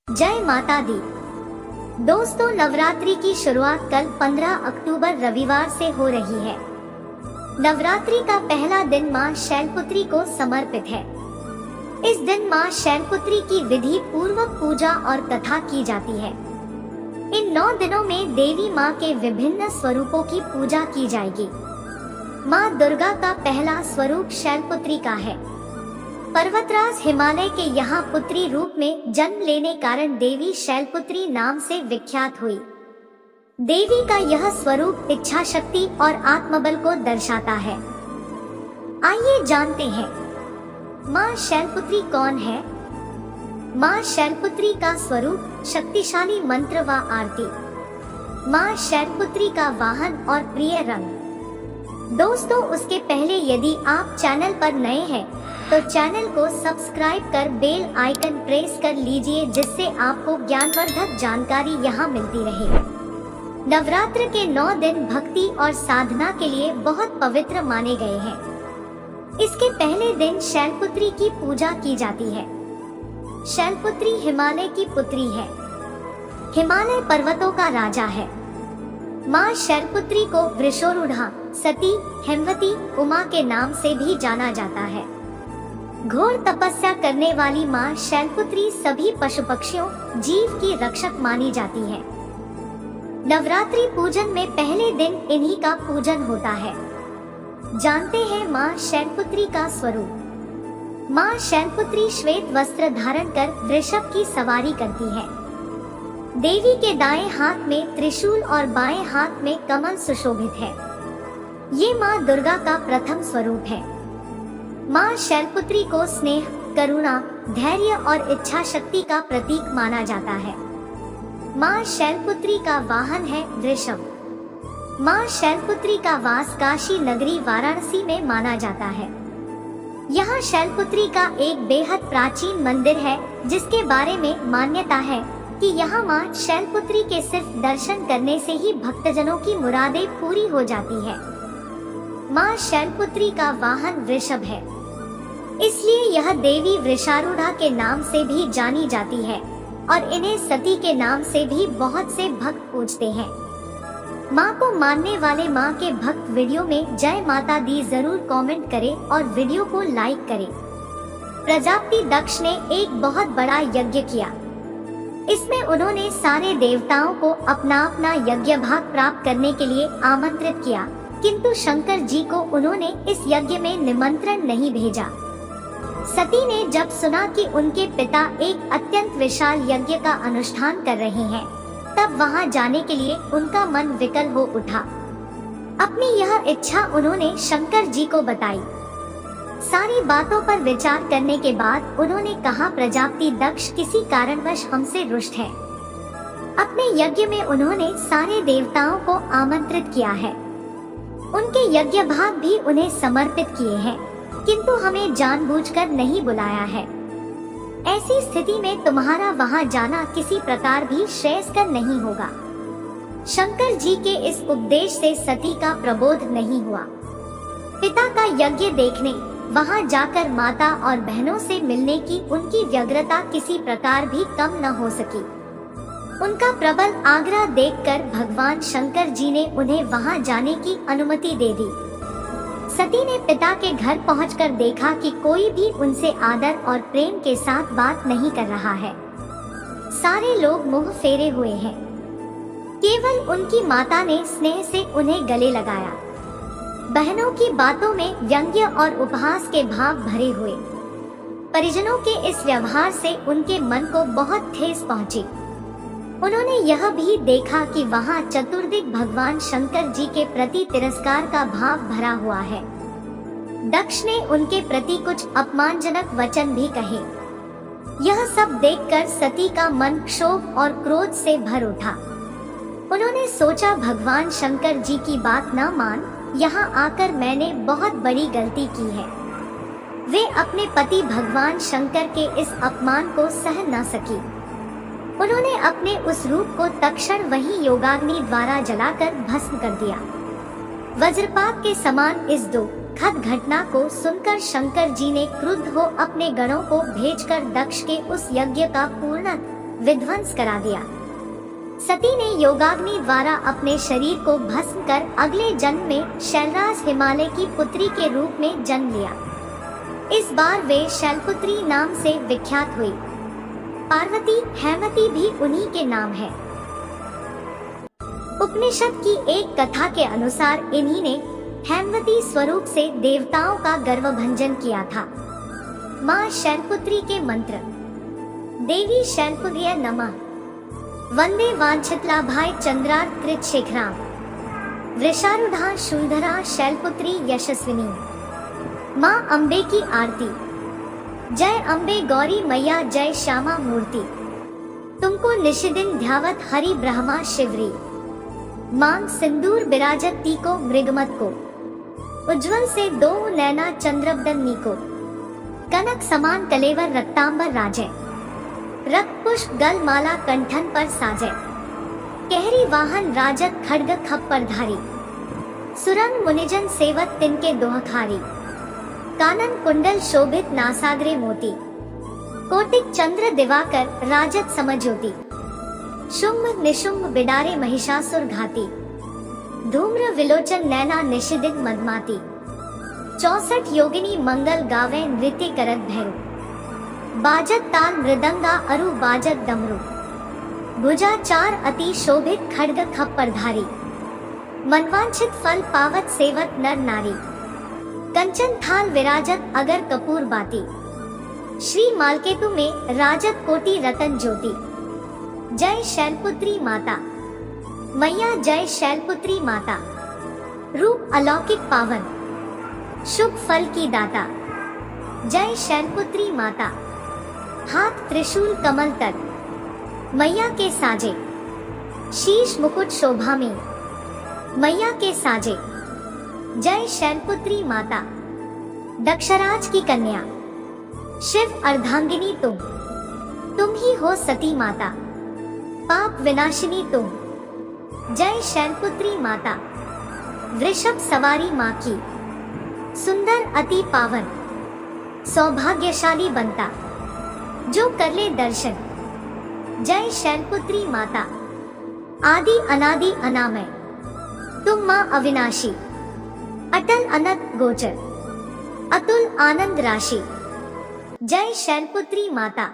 जय माता दी। दोस्तों, नवरात्रि की शुरुआत कल 15 अक्टूबर रविवार से हो रही है। नवरात्रि का पहला दिन मां शैलपुत्री को समर्पित है। इस दिन मां शैलपुत्री की विधि पूर्वक पूजा और कथा की जाती है। इन 9 दिनों में देवी मां के विभिन्न स्वरूपों की पूजा की जाएगी। मां दुर्गा का पहला स्वरूप शैलपुत्री का है। पर्वतराज हिमालय के यहाँ पुत्री रूप में जन्म लेने कारण देवी शैलपुत्री नाम से विख्यात हुई। देवी का यह स्वरूप इच्छा शक्ति और आत्मबल को दर्शाता है। आइए जानते हैं मां शैलपुत्री कौन है। मां शैलपुत्री का स्वरूप शक्तिशाली मंत्र व आरती। मां शैलपुत्री का वाहन और प्रिय रंग। दोस्तों, उसके पहले यदि आप चैनल पर नए हैं तो चैनल को सब्सक्राइब कर बेल आइकन प्रेस कर लीजिए, जिससे आपको ज्ञानवर्धक जानकारी यहाँ मिलती रहे। नवरात्र के 9 दिन भक्ति और साधना के लिए बहुत पवित्र माने गए हैं। इसके पहले दिन शैलपुत्री की पूजा की जाती है। शैलपुत्री हिमालय की पुत्री है। हिमालय पर्वतों का राजा है। मां शैलपुत्री को वृषोरूढ़ा, सती, हेमवती, उमा के नाम से भी जाना जाता है। घोर तपस्या करने वाली मां शैलपुत्री सभी पशु पक्षियों, जीव की रक्षक मानी जाती है। नवरात्रि पूजन में पहले दिन इन्हीं का पूजन होता है। जानते हैं मां शैलपुत्री का स्वरूप। मां शैलपुत्री श्वेत वस्त्र धारण कर वृषभ की सवारी करती है। देवी के दाएं हाथ में त्रिशूल और बाएं हाथ में कमल सुशोभित है। ये मां दुर्गा का प्रथम स्वरूप है। मां शैलपुत्री को स्नेह, करुणा, धैर्य और इच्छा शक्ति का प्रतीक माना जाता है। मां शैलपुत्री का वाहन है वृषभ। मां शैलपुत्री का वास काशी नगरी वाराणसी में माना जाता है। यहाँ शैलपुत्री का एक बेहद प्राचीन मंदिर है, जिसके बारे में मान्यता है कि यहाँ मां शैलपुत्री के सिर्फ दर्शन करने से ही भक्तजनों की मुरादें पूरी हो जाती है। मां शैलपुत्री का वाहन वृषभ है, इसलिए यह देवी वृषारूढ़ा के नाम से भी जानी जाती है और इन्हें सती के नाम से भी बहुत से भक्त पूजते हैं। मां को मानने वाले मां के भक्त वीडियो में जय माता दी जरूर कमेंट करें और वीडियो को लाइक करें। प्रजापति दक्ष ने एक बहुत बड़ा यज्ञ किया। इसमें उन्होंने सारे देवताओं को अपना अपना यज्ञ भाग प्राप्त करने के लिए आमंत्रित किया, किंतु शंकर जी को उन्होंने इस यज्ञ में निमंत्रण नहीं भेजा। सती ने जब सुना कि उनके पिता एक अत्यंत विशाल यज्ञ का अनुष्ठान कर रहे हैं, तब वहां जाने के लिए उनका मन विकल हो उठा। अपनी यह इच्छा उन्होंने शंकर जी को बताई। सारी बातों पर विचार करने के बाद उन्होंने कहा, प्रजापति दक्ष किसी कारणवश हमसे रुष्ट है। अपने यज्ञ में उन्होंने सारे देवताओं को आमंत्रित किया है। उनके यज्ञ भाग भी उन्हें समर्पित किए हैं, किंतु हमें जानबूझकर नहीं बुलाया है। ऐसी स्थिति में तुम्हारा वहां जाना किसी प्रकार भी श्रेयस्कर नहीं होगा। शंकर जी के इस उपदेश से सती का प्रबोध नहीं हुआ। पिता का यज्ञ देखने, वहां जाकर माता और बहनों से मिलने की उनकी व्यग्रता किसी प्रकार भी कम न हो सकी। उनका प्रबल आग्रह देखकर भगवान शंकर जी ने उन्हें वहां जाने की अनुमति दे दी। सती ने पिता के घर पहुंचकर देखा कि कोई भी उनसे आदर और प्रेम के साथ बात नहीं कर रहा है। सारे लोग मुंह फेरे हुए हैं। केवल उनकी माता ने स्नेह से उन्हें गले लगाया। बहनों की बातों में व्यंग्य और उपहास के भाव भरे हुए। परिजनों के इस व्यवहार से उनके मन को बहुत ठेस पहुंची। उन्होंने यह भी देखा कि वहां चतुर्दिक भगवान शंकर जी के प्रति तिरस्कार का भाव भरा हुआ है। दक्ष ने उनके प्रति कुछ अपमानजनक वचन भी कहे। यह सब देखकर सती का मन क्षोभ और क्रोध से भर उठा। उन्होंने सोचा, भगवान शंकर जी की बात न मान, यहाँ आकर मैंने बहुत बड़ी गलती की है। वे अपने पति भगवान शंकर के इस अपमान को सह न सकी। उन्होंने अपने उस रूप को तत्क्षण वही योगाग्नि द्वारा जलाकर भस्म कर दिया। वज्रपात के समान इस दुखद घटना को सुनकर शंकर जी ने क्रुद्ध हो अपने गणों को भेजकर दक्ष के उस यज्ञ का पूर्ण विध्वंस करा दिया। सती ने योगाग्नि द्वारा अपने शरीर को भस्म कर अगले जन्म में शैलराज हिमालय की पुत्री के रूप में जन्म लिया। इस बार वे शैलपुत्री नाम से विख्यात हुई। पार्वती हैमवती भी उन्हीं के नाम है। उपनिषद की एक कथा के अनुसार इन्हीं ने हैमवती स्वरूप से देवताओं का गर्वभंजन किया था। मां शैलपुत्री के मंत्र। देवी शैलपुत्र्यै नमः। वंदे वाञ्छितलाभाय चंद्रार्कृत शेखराम। वृषारूढ़ा शूलधरा शैलपुत्री यशस्विनी। मां अम्बे की आरती। जय अम्बे गौरी मैया जय श्यामा मूर्ति। तुमको निशिदिन ध्यावत हरि ब्रह्मा शिवरी। मांग सिंदूर बिराजत तीको मृगमत को। उज्ज्वल से दो नैना चंद्रबदन को। कनक समान कलेवर रक्तांबर राजय। रक्त पुष्प गल माला कंठन पर साजय। कहरी वाहन राजत खड्ग खप्पर धारी। सुरंग मुनिजन सेवत तिनके दोहखारी। कानन कुंडल शोभित नासाग्रे मोती। कोटिक चंद्र दिवाकर राजत समज्योति। शुंभ निशुंभ बिडारे महिषासुर घाती। धूम्र विलोचन नैना निशिदिन मदमाती। 64 योगिनी मंगल गावे नृत्य करत भैरू। बाजत ताल मृदंगा अरु बाजत डमरू। भुजा चार अति शोभित खड्ग खप्पर धारी। मनवांछित फल पावत सेवत नर नारी। कंचन थाल विराजत अगर कपूर बाती। श्री मालकेतु में राजत कोटि रतन ज्योति। जय शैलपुत्री माता। मैया जय शैलपुत्री माता। रूप अलौकिक पावन। शुभ फल की दाता। जय शैलपुत्री माता। हाथ त्रिशूल कमल तट। मैया के साजे। शीश मुकुट शोभा में। मैया के साजे। जय शैलपुत्री माता। दक्षराज की कन्या। शिव अर्धांगिनी तुम ही हो सती माता। पाप विनाशिनी तुम। जय शैलपुत्री माता। वृषभ सवारी माँ की। सुंदर अति पावन। सौभाग्यशाली बनता जो कर ले दर्शन। जय शैलपुत्री माता। आदि अनादि अनामय। तुम माँ अविनाशी। अटल अनंत गोचर। अतुल आनंद राशि। जय शैलपुत्री माता।